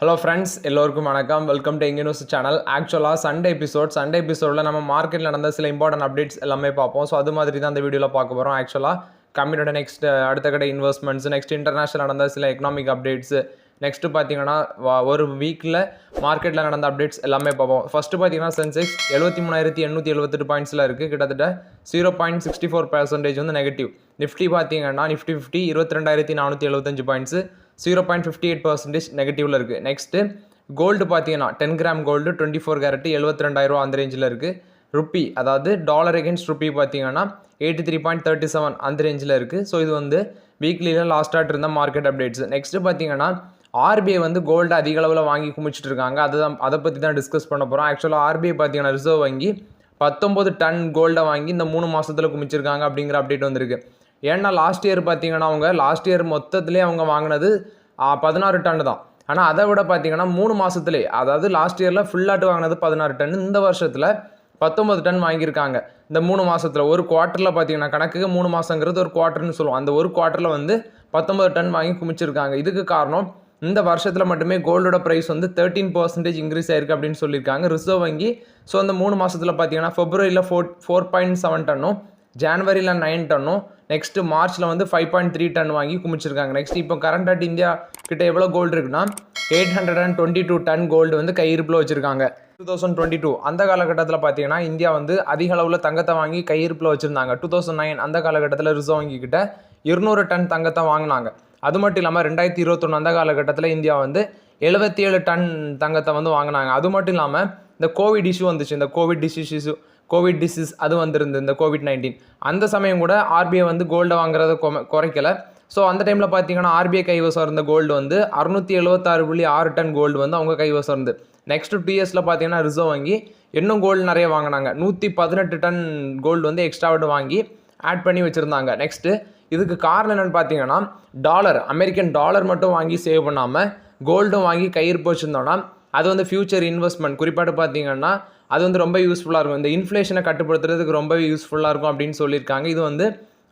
Hello friends, எல்லோருக்கும் வணக்கம். Welcome to எங்க நியூஸ் சேனல். ஆக்சுவலாக சண்டே எபிசோடில் நம்ம மார்க்கெட்டில் நடந்த சில இம்பார்ட்டன்ட் அப்டேட்ஸ் எல்லாமே பார்ப்போம். ஸோ அது மாதிரி தான் அந்த வீடியோவில் பார்க்க போகிறோம். ஆக்சுவலாக கம்பெனியோட அடுத்த கடை இன்வெஸ்ட்மெண்ட்ஸ், நெக்ஸ்ட் இன்டர்நேஷனல் நடந்த சில எக்கனாமிக் அப்டேட்ஸு, நெக்ஸ்ட்டு பார்த்தீங்கன்னா ஒரு வீக்கில் மார்க்கெட்டில் நடந்த அப்டேட்ஸ் எல்லாமே பார்ப்போம். ஃபஸ்ட்டு பார்த்தீங்கன்னா சென்செக்ஸ் 73,878 பாயிண்ட்ஸில் இருக்குது. கிட்டத்தட்ட 0.64% வந்து நெகட்டிவ். நிஃப்டி பார்த்தீங்கன்னா நிஃப்டி 50 22,475 பாயிண்ட்ஸு, 0.58% நெகட்டிவில் இருக்குது. நெக்ஸ்ட்டு கோல்டு பார்த்தீங்கன்னா 10 கிராம் கோல்டு 24 கேரட் 72,000 அந்த ரேஞ்சில் இருக்குது. ருப்பி, அதாவது டாலர் அகேன்ஸ்ட் ருப்பி பார்த்தீங்கன்னா 83.37 அந்த ரேஞ்சில் இருக்குது. ஸோ இது வந்து வீக்லியில் லாஸ்ட்டாக இருந்த மார்க்கெட் அப்டேட்ஸ். நெக்ஸ்ட்டு பார்த்தீங்கன்னா ஆர்பிஐ வந்து கோல்டு அதிக அளவில் வாங்கி குமிச்சிட்டு இருக்காங்க. அதை பற்றி தான் டிஸ்கஸ் பண்ண போகிறோம். ஆக்சுவலாக ஆர்பிஐ பார்த்தீங்கன்னா ரிசர்வ் வங்கி 19 டன் கோல்டை வாங்கி இந்த 3 மாதத்தில் குமிச்சிருக்காங்க அப்படிங்கிற அப்டேட் வந்திருக்கு. ஏன்னா லாஸ்ட் இயர் பார்த்தீங்கன்னா லாஸ்ட் இயர் மொத்தத்திலே அவங்க வாங்கினது 16 டன் தான். ஆனால் அதை விட பார்த்தீங்கன்னா 3 மாதத்துலேயே, அதாவது லாஸ்ட் இயரில் ஃபுல்லாட்டு வாங்கினது 16 டன், இந்த வருஷத்தில் 19 டன் வாங்கியிருக்காங்க. இந்த 3 மாதத்தில் ஒரு குவார்ட்டரில் பார்த்தீங்கன்னா கணக்குக்கு 3 மாதங்கிறது ஒரு குவார்ட்டர்னு சொல்லுவோம். அந்த ஒரு குவார்ட்டரில் வந்து 19 டன் வாங்கி குமிச்சிருக்காங்க. இதுக்கு காரணம் இந்த வருஷத்தில் மட்டுமே கோல்டோட ப்ரைஸ் வந்து 13% இன்க்ரீஸ் ஆயிருக்கு அப்படின்னு சொல்லியிருக்காங்க ரிசர்வ் வங்கி. ஸோ அந்த 3 மாதத்தில் பார்த்தீங்கன்னா ஃபெப்ரவரியில் 4.7 டன்னும், ஜான்வரியில் 9 டன்னும், நெக்ஸ்ட்டு மார்ச்சில் வந்து 5.3 டன் வாங்கி குமிச்சிருக்காங்க. நெக்ஸ்ட் இப்போ கரண்ட் இந்தியா கிட்ட எவ்வளோ கோல்டு இருக்குன்னா 822 டன் கோல்டு வந்து கையிருப்பில் வச்சுருக்காங்க. 2022 அந்த காலகட்டத்தில் பார்த்தீங்கன்னா இந்தியா வந்து அதிக அளவில் தங்கத்தை வாங்கி கையிருப்பில் வச்சுருந்தாங்க. 2009 அந்த காலகட்டத்தில் ரிசர்வ் வங்கி கிட்ட 200 டன் தங்கத்தை வாங்கினாங்க. அது மட்டும் இல்லாமல் 2021 அந்த காலகட்டத்தில் இந்தியா வந்து 77 டன் தங்கத்தை வந்து வாங்கினாங்க. அது மட்டும் இல்லாமல் இந்த கோவிட் இஷ்யூ வந்துச்சு, இந்த கோவிட் டிசீஸ் அது வந்திருந்து, இந்த COVID-19 அந்த சமயம் கூட ஆர்பிஐ வந்து கோல்டை வாங்குறத குறைக்கலை. ஸோ அந்த டைமில் பார்த்தீங்கன்னா ஆர்பிஐ கைவசம் இருந்த கோல்டு வந்து 676.6 டன் கோல்டு வந்து அவங்க கைவசம் இருந்து. நெக்ஸ்ட் 2 இயர்ஸில் பார்த்தீங்கன்னா ரிசர்வ் வங்கி இன்னும் கோல்டு நிறைய வாங்கினாங்க. 118 டன் கோல்டு வந்து எக்ஸ்ட்ராவோடு வாங்கி ஆட் பண்ணி வச்சுருந்தாங்க. நெக்ஸ்ட்டு இதுக்கு காரணம் என்னென்னு பார்த்தீங்கன்னா அமெரிக்கன் டாலர் மட்டும் வாங்கி சேவ் பண்ணாமல் கோல்டும் வாங்கி கையிருப்பு வச்சுருந்தோன்னா அது வந்து ஃபியூச்சர் இன்வெஸ்ட்மெண்ட் குறிப்பாட்டு பார்த்தீங்கன்னா அது வந்து ரொம்ப யூஸ்ஃபுல்லாக இருக்கும். இந்த இன்ஃப்ளேஷனை கட்டுப்படுத்துறதுக்கு ரொம்பவே யூஸ்ஃபுல்லாக இருக்கும் அப்படின்னு சொல்லியிருக்காங்க. இது வந்து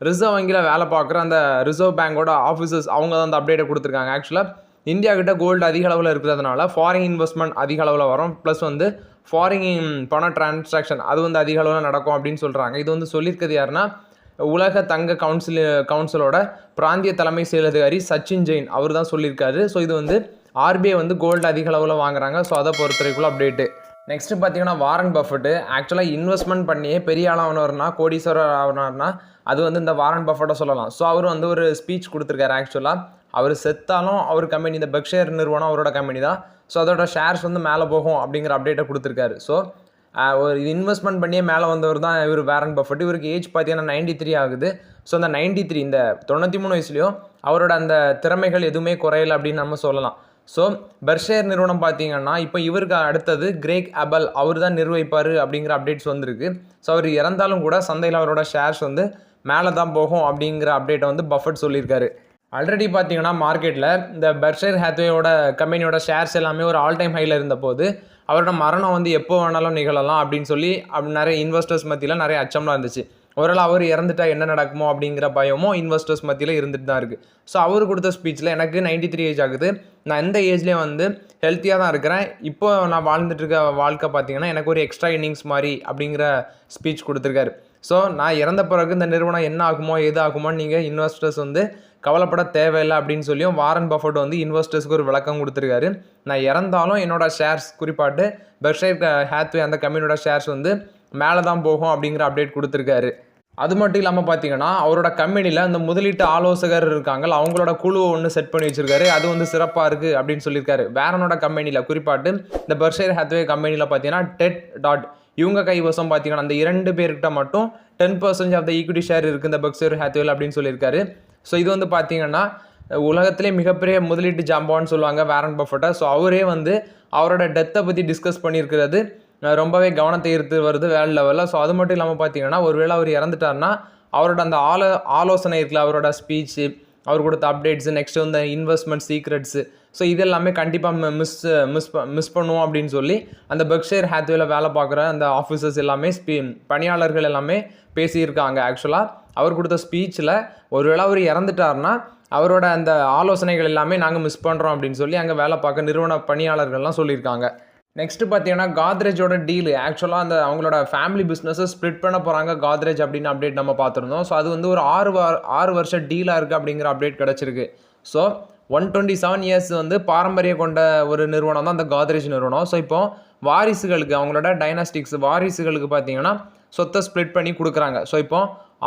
ரிசர்வ் வங்கியில் வேலை பார்க்குற அந்த ரிசர்வ் பேங்கோட ஆஃபீஸர்ஸ் அவங்க தான் அந்த அப்டேட்டை கொடுத்துருக்காங்க. ஆக்சுவலாக இந்தியா கிட்ட கோல்டு அதிக அளவில் இருக்கிறதுனால ஃபாரின் இன்வெஸ்ட்மெண்ட் அதிக அளவில் வரும், ப்ளஸ் வந்து ஃபாரின் பண டிரான்சாக்ஷன் அது வந்து அதிக அளவில் நடக்கும் அப்படின்னு சொல்கிறாங்க. இது வந்து சொல்லியிருக்கிறது யாருன்னா உலக தங்க கவுன்சிலோட பிராந்திய தலைமை செயல் அதிகாரி சச்சின் ஜெயின் அவர் தான் சொல்லியிருக்காரு. ஸோ இது வந்து ஆர்பிஐ வந்து கோல்டு அதிக அளவில் வாங்குறாங்க. ஸோ அதை பொறுத்தவரைக்குள்ள அப்டேட்டு. நெக்ஸ்ட்டு பார்த்தீங்கன்னா வாரன் பஃபெட்டு ஆக்சுவலாக இன்வெஸ்ட்மெண்ட் பண்ணியே பெரிய ஆளானவர்னா கோடீஸ்வரர் ஆனார்னா அது வந்து இந்த வாரன் பஃபெட்டை சொல்லலாம். ஸோ அவர் வந்து ஒரு ஸ்பீச் கொடுத்துருக்காரு. ஆக்சுவலாக அவர் செத்தாலும் அவர் கம்பெனி, இந்த பெர்க்ஷையர் நிறுவனம் அவரோட கம்பெனி தான். ஸோ அதோட ஷேர்ஸ் வந்து மேலே போகும் அப்படிங்கிற அப்டேட்டை கொடுத்துருக்காரு. ஸோ ஒரு இன்வெஸ்ட்மெண்ட் பண்ணியே மேலே வந்தவர் தான் இவர் வாரன் பஃபெட். இவருக்கு ஏஜ் பார்த்தீங்கன்னா 93 ஆகுது. ஸோ அந்த 93 இந்த 93 வயசுலையும் அவரோட அந்த திறமைகள் எதுவுமே குறையலை அப்படின்னு நம்ம சொல்லலாம். ஸோ பெர்க்ஷையர் நிறுவனம் பார்த்தீங்கன்னா இப்போ இவருக்கு அடுத்தது கிரேக் அபல் அவர் தான் நிர்வகிப்பார் அப்படிங்கிற அப்டேட்ஸ் வந்திருக்கு. ஸோ அவர் இறந்தாலும் கூட சந்தையில் அவரோட ஷேர்ஸ் வந்து மேலே தான் போகும் அப்படிங்கிற அப்டேட்டை வந்து பஃபெட் சொல்லியிருக்காரு. ஆல்ரெடி பார்த்தீங்கன்னா மார்க்கெட்டில் இந்த பெர்க்ஷையர் ஹேத்வேயோட கம்பெனியோட ஷேர்ஸ் எல்லாமே ஒரு ஆல் டைம் ஹையில் இருந்த போது அவரோட மரணம் வந்து எப்போ வேணாலும் நிகழலாம் அப்படின்னு சொல்லி நிறைய இன்வெஸ்டர்ஸ் மத்தியில் நிறைய அச்சம்லாம் இருந்துச்சு. ஒருவேளை அவர் இறந்துட்டா என்ன நடக்குமோ அப்படிங்கிற பயமும் இன்வெஸ்டர்ஸ் மத்தியில் இருந்துட்டு தான் இருக்குது. ஸோ அவர் கொடுத்த ஸ்பீச்சில் எனக்கு 93 ஏஜ் ஆகுது, நான் இந்த ஏஜ்லேயே வந்து ஹெல்த்தியாக தான் இருக்கிறேன், இப்போ நான் வாழ்ந்துட்டு இருக்க வாழ்க்கை பார்த்தீங்கன்னா எனக்கு ஒரு எக்ஸ்ட்ரா இன்னிங்ஸ் மாதிரி அப்படிங்கிற ஸ்பீச் கொடுத்துருக்காரு. ஸோ நான் இறந்த பிறகு இந்த நிறுவனம் என்ன ஆகுமோ எது ஆகுமோன்னு நீங்கள் இன்வெஸ்டர்ஸ் வந்து கவலைப்பட தேவையில்லை அப்படின்னு சொல்லியும் வாரன் பஃபெட் வந்து இன்வெஸ்டர்ஸ்க்கு ஒரு விளக்கம் கொடுத்துருக்காரு. நான் இறந்தாலும் என்னோட ஷேர்ஸ் குறிப்பாட்டு பெர்க்ஷையர் ஹேத்வே அந்த கம்பெனியோட ஷேர்ஸ் வந்து மேலே தான் போகும் அப்படிங்கிற அப்டேட் கொடுத்துருக்காரு. அது மட்டும் இல்லாமல் பார்த்தீங்கன்னா அவரோட கம்பெனியில் அந்த முதலீட்டு ஆலோசகர் இருக்காங்க, அவங்களோட குழுவை ஒன்று செட் பண்ணி வச்சுருக்காரு. அது வந்து சிறப்பாக இருக்குது அப்படின்னு சொல்லியிருக்காரு. வேறனோட கம்பெனியில் குறிப்பாட்டு இந்த பெர்க்ஷையர் ஹேத்வே கம்பெனியில் பார்த்தீங்கன்னா இவங்க கைவசம் பார்த்தீங்கன்னா அந்த 2 பேர்கிட்ட மட்டும் 10% ஆஃப் த ஈக்விட்டி ஷேர் இருக்குது இந்த பெர்க்ஷையர் ஹேத்வேல அப்படின்னு சொல்லியிருக்காரு. ஸோ இது வந்து பார்த்தீங்கன்னா உலகத்திலே மிகப்பெரிய முதலீட்டு ஜாம்பான்னு சொல்லுவாங்க வாரன் பஃபெட்டை. ஸோ அவரே வந்து அவரோட டெத்தை பற்றி டிஸ்கஸ் பண்ணியிருக்கிறது ரொம்பவே கவனத்தை ஈர்த்து வருது வேர்ல்டு லெவலில். ஸோ அது மட்டும் இல்லாமல் பார்த்தீங்கன்னா ஒருவேளை அவர் இறந்துட்டார்னா அவரோட அந்த ஆலோசனை இருக்குல்ல, அவரோட ஸ்பீச்சு, அவர் கொடுத்த அப்டேட்ஸு, நெக்ஸ்ட் வந்து இன்வெஸ்ட்மெண்ட் சீக்ரெட்ஸு, ஸோ இதெல்லாமே கண்டிப்பாக மிஸ் பண்ணுவோம் அப்படின்னு சொல்லி அந்த பெர்க்ஷையர் ஹேத்வேல வேலை பார்க்குற அந்த ஆஃபீஸர்ஸ் எல்லாமே பணியாளர்கள் எல்லாமே பேசியிருக்காங்க. ஆக்சுவலாக அவர் கொடுத்த ஸ்பீச்சில் ஒருவேளை அவர் இறந்துட்டார்னா அவரோட அந்த ஆலோசனைகள் எல்லாமே நாங்கள் மிஸ் பண்ணுறோம் அப்படின்னு சொல்லி அங்கே வேலை பார்க்க நிறுவன பணியாளர்கள்லாம் சொல்லியிருக்காங்க. நெக்ஸ்ட்டு பார்த்தீங்கன்னா காத்ரேஜோட டீலு ஆக்சுவலாக அந்த அவங்களோட ஃபேமிலி பிஸ்னஸை ஸ்ப்ளிட் பண்ண போகிறாங்க காத்ரேஜ் அப்படின்னு அப்டேட் நம்ம பார்த்துருந்தோம். ஸோ அது வந்து ஒரு 6 வருஷ டீலாக இருக்குது அப்படிங்கிற அப்டேட் கிடச்சிருக்கு. ஸோ 127 இயர்ஸ் வந்து பாரம்பரியம் கொண்ட ஒரு நிறுவனம் தான் அந்த காத்ரேஜ் நிறுவனம். ஸோ இப்போ வாரிசுகளுக்கு அவங்களோட டைனாஸ்டிக்ஸ் வாரிசுகளுக்கு பார்த்தீங்கன்னா சொத்தை ஸ்ப்ளிட் பண்ணி கொடுக்குறாங்க. ஸோ இப்போ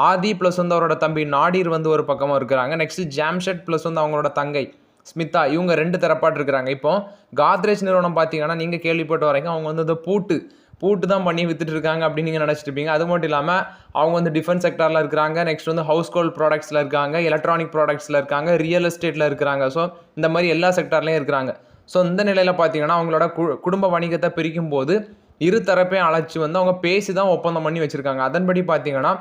ஆதி ப்ளஸ் வந்து அவரோட தம்பி நாடீர் வந்து ஒரு பக்கமாக இருக்கிறாங்க. நெக்ஸ்ட்டு ஜாம்ஷெட் ப்ளஸ் வந்து அவங்களோட தங்கை ஸ்மிதா இவங்க 2 தரப்பாட்டு இருக்கிறாங்க. இப்போ காத்ரேஜ் நிறுவனம் பார்த்தீங்கன்னா நீங்கள் கேள்விப்பட்ட வரைக்கும் அவங்க வந்து இந்த பூட்டு தான் பண்ணி வித்துட்டு இருக்காங்க அப்படின்னு நீங்கள் நினச்சிட்டு இருப்பீங்க. அது மட்டும் இல்லாமல் அவங்க வந்து டிஃபென்ஸ் செக்டாரில் இருக்கிறாங்க. நெக்ஸ்ட் வந்து ஹவுஸ் ஹோல்ட் ப்ராடக்ட்ஸில் இருக்காங்க, எலக்ட்ரானிக் ப்ராடக்ட்ஸில் இருக்காங்க, ரியல் எஸ்டேட்டில் இருக்கிறாங்க. ஸோ இந்த மாதிரி எல்லா செக்டார்லேயும் இருக்கிறாங்க. ஸோ இந்த நிலையில் பார்த்தீங்கன்னா அவங்களோட குடும்ப வணிகத்தை பிரிக்கும் போது இரு தரப்பையும் அழைச்சி வந்து அவங்க பேசி தான் ஒப்பந்தம் பண்ணி வச்சுருக்காங்க. அதன்படி பார்த்தீங்கன்னா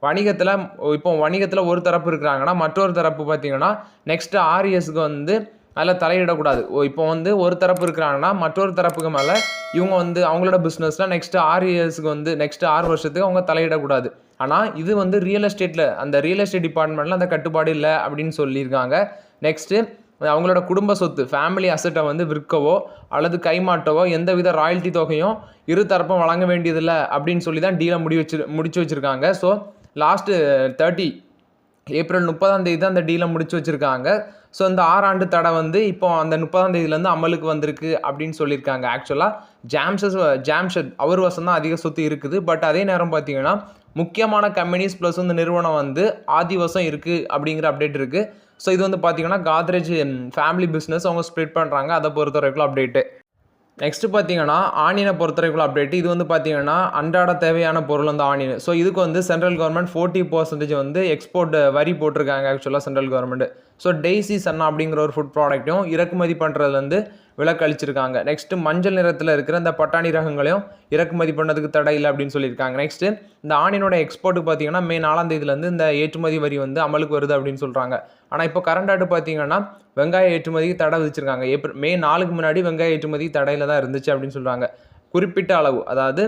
வணிகத்தில் ஒரு தரப்பு இருக்கிறாங்கன்னா மற்றொரு தரப்பு பார்த்தீங்கன்னா நெக்ஸ்ட்டு 6 இயர்ஸுக்கு வந்து அதில் தலையிடக்கூடாது. இப்போ வந்து ஒரு தரப்பு இருக்கிறாங்கன்னா மற்றொரு தரப்புக்கு மேலே இவங்க வந்து அவங்களோட பிஸ்னஸில் நெக்ஸ்ட்டு 6 இயர்ஸுக்கு வந்து நெக்ஸ்ட்டு 6 வருஷத்துக்கு அவங்க தலையிடக்கூடாது. ஆனால் இது வந்து ரியல் எஸ்டேட்டில் அந்த ரியல் எஸ்டேட் டிபார்ட்மெண்ட்டில் அந்த கட்டுப்பாடு இல்லை அப்படின்னு சொல்லியிருக்காங்க. நெக்ஸ்ட்டு அவங்களோட குடும்ப சொத்து ஃபேமிலி அசட்டை வந்து விற்கவோ அல்லது கைமாட்டவோ எந்தவித ராயல்ட்டி தொகையும் இரு தரப்பும் வழங்க வேண்டியதில்லை அப்படின்னு சொல்லி தான் டீலை முடிச்சு வச்சுருக்காங்க. ஸோ லாஸ்ட்டு ஏப்ரல் 30 தான் அந்த டீலை முடிச்சு வச்சுருக்காங்க. ஸோ இந்த 6 ஆண்டு தடை வந்து இப்போ அந்த 30 அமலுக்கு வந்திருக்கு அப்படின்னு சொல்லியிருக்காங்க. ஆக்சுவலாக ஜாம்ஷெட் அவர் வசம் தான் அதிக சொத்து இருக்குது. பட் அதே நேரம் பார்த்தீங்கன்னா முக்கியமான கம்பெனிஸ் ப்ளஸ் இந்த நிறுவனம் வந்து ஆதி வசம் இருக்குது அப்படிங்கிற அப்டேட் இருக்குது. ஸோ இது வந்து பார்த்தீங்கன்னா காத்ரேஜ் ஃபேமிலி பிஸ்னஸ் அவங்க ஸ்ப்ளிட் பண்ணுறாங்க. அதை பொறுத்த வரைக்கும் அப்டேட்டு. நெக்ஸ்ட்டு பார்த்தீங்கன்னா ஆனியனை பொறுத்தவரைக்குள்ள அப்டேட்டு. இது வந்து பார்த்தீங்கன்னா அன்றாட தேவையான பொருள் வந்து ஆனியன். ஸோ இதுக்கு வந்து சென்ட்ரல் கவர்மெண்ட் 40% வந்து எக்ஸ்போர்ட் வரி போட்டிருக்காங்க ஆக்சுவலாக central government. So daisy chana அப்படிங்கிற ஒரு ஃபுட் ப்ராடக்ட்டையும் இறக்குமதி பண்ணுறதுலேருந்து விலக்கு அளிச்சிருக்காங்க. நெக்ஸ்ட்டு மஞ்சள் நிறத்தில் இருக்கிற இந்த பட்டாணி ரகங்களையும் இறக்குமதி பண்ணதுக்கு தடை இல்லை அப்படின்னு சொல்லியிருக்காங்க. நெக்ஸ்ட்டு இந்த ஆனியனோட எக்ஸ்போர்ட்டுக்கு பார்த்தீங்கன்னா மே 4 இந்த ஏற்றுமதி வரி வந்து அமலுக்கு வருது அப்படின்னு சொல்கிறாங்க. ஆனால் இப்போ கரண்டாட்டு பார்த்தீங்கன்னா வெங்காய ஏற்றுமதிக்கு தடை விதிச்சிருக்காங்க. மே 4 முன்னாடி வெங்காய ஏற்றுமதி தடையில் தான் இருந்துச்சு அப்படின்னு சொல்கிறாங்க. குறிப்பிட்ட அளவு, அதாவது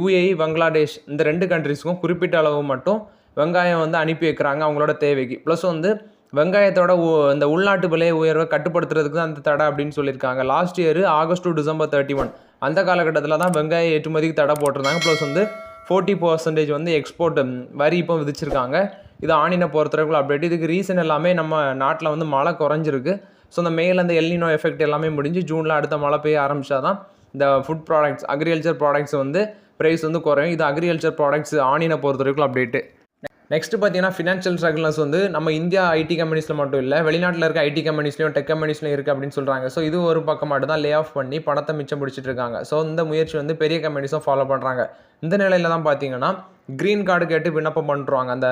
UAE பங்களாதேஷ் இந்த 2 கண்ட்ரிஸ்க்கும் குறிப்பிட்ட அளவு மட்டும் வெங்காயம் வந்து அனுப்பி வைக்கிறாங்க அவங்களோட தேவைக்கு. ப்ளஸ் வந்து வெங்காயத்தோட இந்த உள்நாட்டு விலை உயர்வை கட்டுப்படுத்துறதுக்கு தான் அந்த தடை அப்படின்னு சொல்லியிருக்காங்க. Last year August to December 31 அந்த காலகட்டத்தில் தான் வெங்காய ஏற்றுமதிக்கு தடை போட்டிருந்தாங்க. ப்ளஸ் வந்து 40% வந்து எக்ஸ்போர்ட் வரி இப்போ விதிச்சிருக்காங்க. இது ஆனியனை பொறுத்தவரைக்கும் அப்டேட். இதுக்கு ரீசன் எல்லாமே நம்ம நாட்டில் வந்து மழை குறைஞ்சிருக்கு. ஸோ இந்த மேல இந்த எல்னினோ எஃபெக்ட் எல்லாமே முடிஞ்சு ஜூனில் அடுத்த மழை பெய்ய ஆரம்பித்தா தான் இந்த ஃபுட் ப்ராடக்ட்ஸ் அக்ரிகல்ச்சர் ப்ராடக்ட்ஸ் வந்து ப்ரைஸ் வந்து குறையும். இது அக்ரிகல்ச்சர் ப்ராடக்ட்ஸ் ஆனியனை பொறுத்தவரைக்கும் அப்டேட்டு. நெக்ஸ்ட்டு பார்த்தீங்கன்னா ஃபினான்ஷியல் ஸ்ட்ரகிள்ஸ் வந்து நம்ம இந்தியா ஐடி கம்பெனிஸில் மட்டும் இல்லை, வெளிநாட்டில் இருக்க ஐடி கம்பெனிஸ்லையும் டெக் கம்பெனிஸ்லையும் இருக்குது அப்படின்னு சொல்கிறாங்க. ஸோ இது ஒரு பக்கம் மட்டும் தான் லே ஆஃப் பண்ணி பணத்தை மிச்சம் பிடிச்சிட்டு இருக்காங்க. ஸோ இந்த முயற்சி வந்து பெரிய கம்பெனிஸும் ஃபாலோ பண்ணுறாங்க. இந்த நிலையில் தான் பார்த்தீங்கன்னா க்ரீன் கார்டு கேட்டு விண்ணப்பம் பண்ணுறாங்க அந்த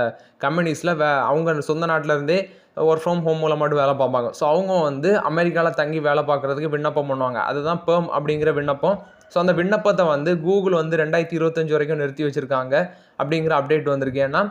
கம்பெனிஸில். அவங்க சொந்த நாட்டிலேருந்தே ஒர்க் ஃப்ரம் ஹோம் மூலமாட்டு வேலை பார்ப்பாங்க. ஸோ அவங்க வந்து அமெரிக்காவில் தங்கி வேலை பார்க்குறதுக்கு விண்ணப்பம் பண்ணுவாங்க. அதுதான் பெர்ம் அப்படிங்கிற விண்ணப்பம். ஸோ அந்த விண்ணப்பத்தை வந்து கூகுள் வந்து 2025 வரைக்கும் நிறுத்தி வச்சுருக்காங்க அப்படிங்கிற அப்டேட் வந்திருக்கு. ஏன்னா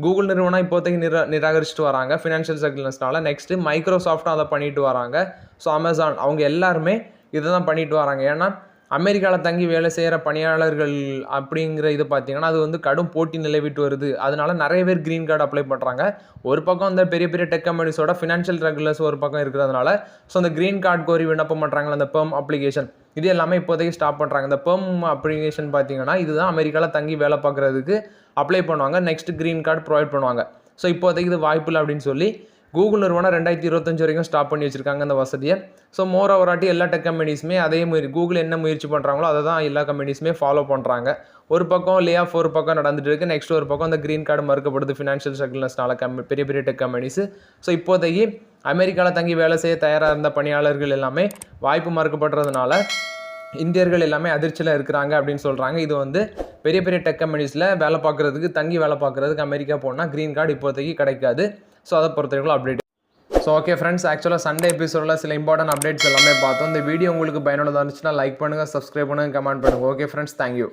கூகுள் நிறுவனம் இப்போதைக்கு நிராகரிச்சுட்டு வராங்க ஃபினான்ஷியல் ஸ்ட்ரகிள்ஸ்னால. நெக்ஸ்ட்டு மைக்ரோசாஃப்ட்டும் அதை பண்ணிட்டு வராங்க. ஸோ அமேசான் அவங்க எல்லாருமே இதை தான் பண்ணிட்டு வராங்க. ஏன்னா அமெரிக்காவில் தங்கி வேலை செய்கிற பணியாளர்கள் அப்படிங்கிற இது பார்த்தீங்கன்னா அது வந்து கடும் போட்டி நிலவிட்டு வருது. அதனால நிறைய பேர் க்ரீன் கார்டு அப்ளை பண்ணுறாங்க. ஒரு பக்கம் இந்த பெரிய பெரிய டெக் கம்பெனிஸோட ஃபினான்ஷியல் ரெகுலர்ஸ் ஒரு பக்கம் இருக்கிறதுனால ஸோ அந்த க்ரீன் கார்டு கோரி விண்ணப்பம் பண்ணுறாங்களா அந்த பெர்ம் அப்ளிகேஷன் இது எல்லாமே இப்போதைக்கு ஸ்டாப் பண்ணுறாங்க. இந்த பெர்ம் அப்ளிகேஷன் பார்த்தீங்கன்னா இதுதான் அமெரிக்காவில் தங்கி வேலை பார்க்குறதுக்கு அப்ளை பண்ணுவாங்க. நெக்ஸ்ட் க்ரீன் கார்டு ப்ரொவைட் பண்ணுவாங்க. ஸோ இப்போதைக்கு இது வாய்ப்பு இல்லை அப்படின்னு சொல்லி கூகுள் நிறுவனம் 2025 வரைக்கும் ஸ்டாப் பண்ணி வச்சுருக்காங்க அந்த வசதியை. ஸோ மோர் ஓவராட்டி எல்லா டெக் கம்பெனிஸுமே அதே கூகுள் என்ன முயற்சி பண்ணுறாங்களோ அதை தான் எல்லா கம்பெனிஸுமே ஃபாலோ பண்ணுறாங்க. ஒரு பக்கம் லே ஆஃப் ஒரு பக்கம் நடந்துட்டு இருக்குது. நெக்ஸ்ட் ஒரு பக்கம் அந்த க்ரீன் கார்டு மறுக்கப்படுது ஃபினான்ஷியல் ஸ்ட்ரகிள்ஸ்னால பெரிய பெரிய டெக் கம்பெனிஸு. ஸோ இப்போதைக்கு அமெரிக்காவில் தங்கி வேலை செய்ய தயாராக இருந்த பணியாளர்கள் எல்லாமே வாய்ப்பு மறுக்கப்படுறதுனால இந்தியர்கள் எல்லாமே அதிர்ச்சியில் இருக்கிறாங்க அப்படின்னு சொல்கிறாங்க. இது வந்து பெரிய பெரிய டெக் கம்பெனிஸில் வேலை பார்க்குறதுக்கு தங்கி வேலை பார்க்குறதுக்கு அமெரிக்கா போனால் க்ரீன் கார்டு இப்போதைக்கு கிடைக்காது. ஸோ அதை பொறுத்தவரைக்கும் அப்டேட். ஸோ ஓகே ஃப்ரெண்ட்ஸ், ஆக்சுவலாக சண்டே எபிசோடில் சில இம்பார்ட்டன்ட் அப்டேட்ஸ் எல்லாமே பார்த்தோம். இந்த வீடியோ உங்களுக்கு பயனுள்ளதாக இருந்துச்சுன்னா லைக் பண்ணுங்கள், சப்ஸ்கிரைப் பண்ணுங்கள், கமெண்ட் பண்ணுங்கள். Okay friends, thank you.